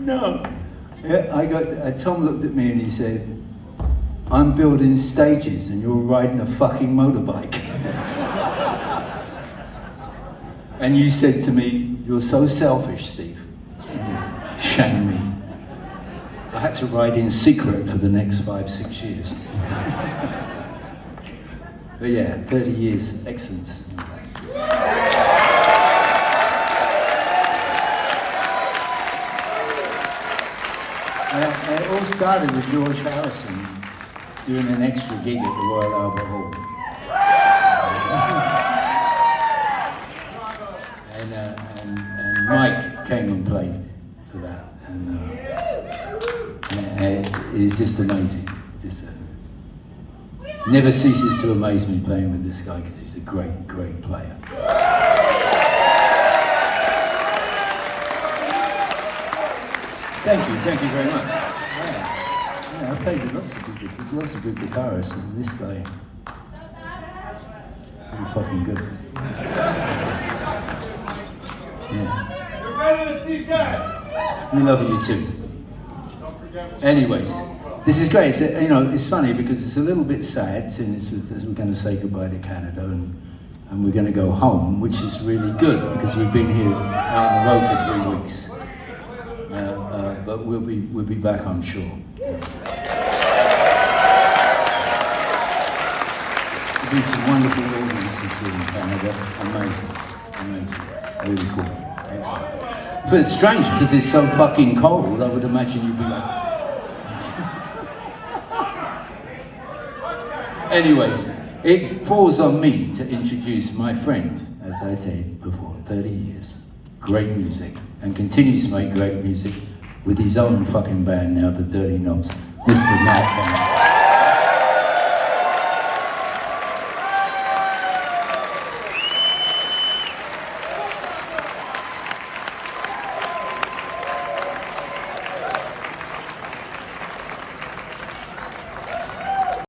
no. Yeah, Tom looked at me and he said, I'm building stages and you're riding a fucking motorbike. And you said to me, you're so selfish, Steve. Shame me. I had to ride in secret for the next 5-6 years. But yeah, 30 years, excellence. It all started with George Harrison doing an extra gig at the Royal Albert Hall. And Mike came and played for that. And it's just amazing. Never ceases to amaze me playing with this guy because he's a great, great player. Thank you very much. Yeah, I played with lots of good guitarists, and this guy, pretty fucking good. Yeah. We love you too. Anyways, this is great. It's funny because it's a little bit sad since we're going to say goodbye to Canada and we're going to go home, which is really good because we've been here out on the road for 3 weeks. But we'll be back, I'm sure. There'll been some wonderful audiences here in Canada. Amazing, really cool, excellent. But it's strange because it's so fucking cold. I would imagine you'd be like. Anyways, it falls on me to introduce my friend, as I said before, 30 years, great music, and continues to make great music with his own fucking band now, the Dirty Knobs, Mr. Matt.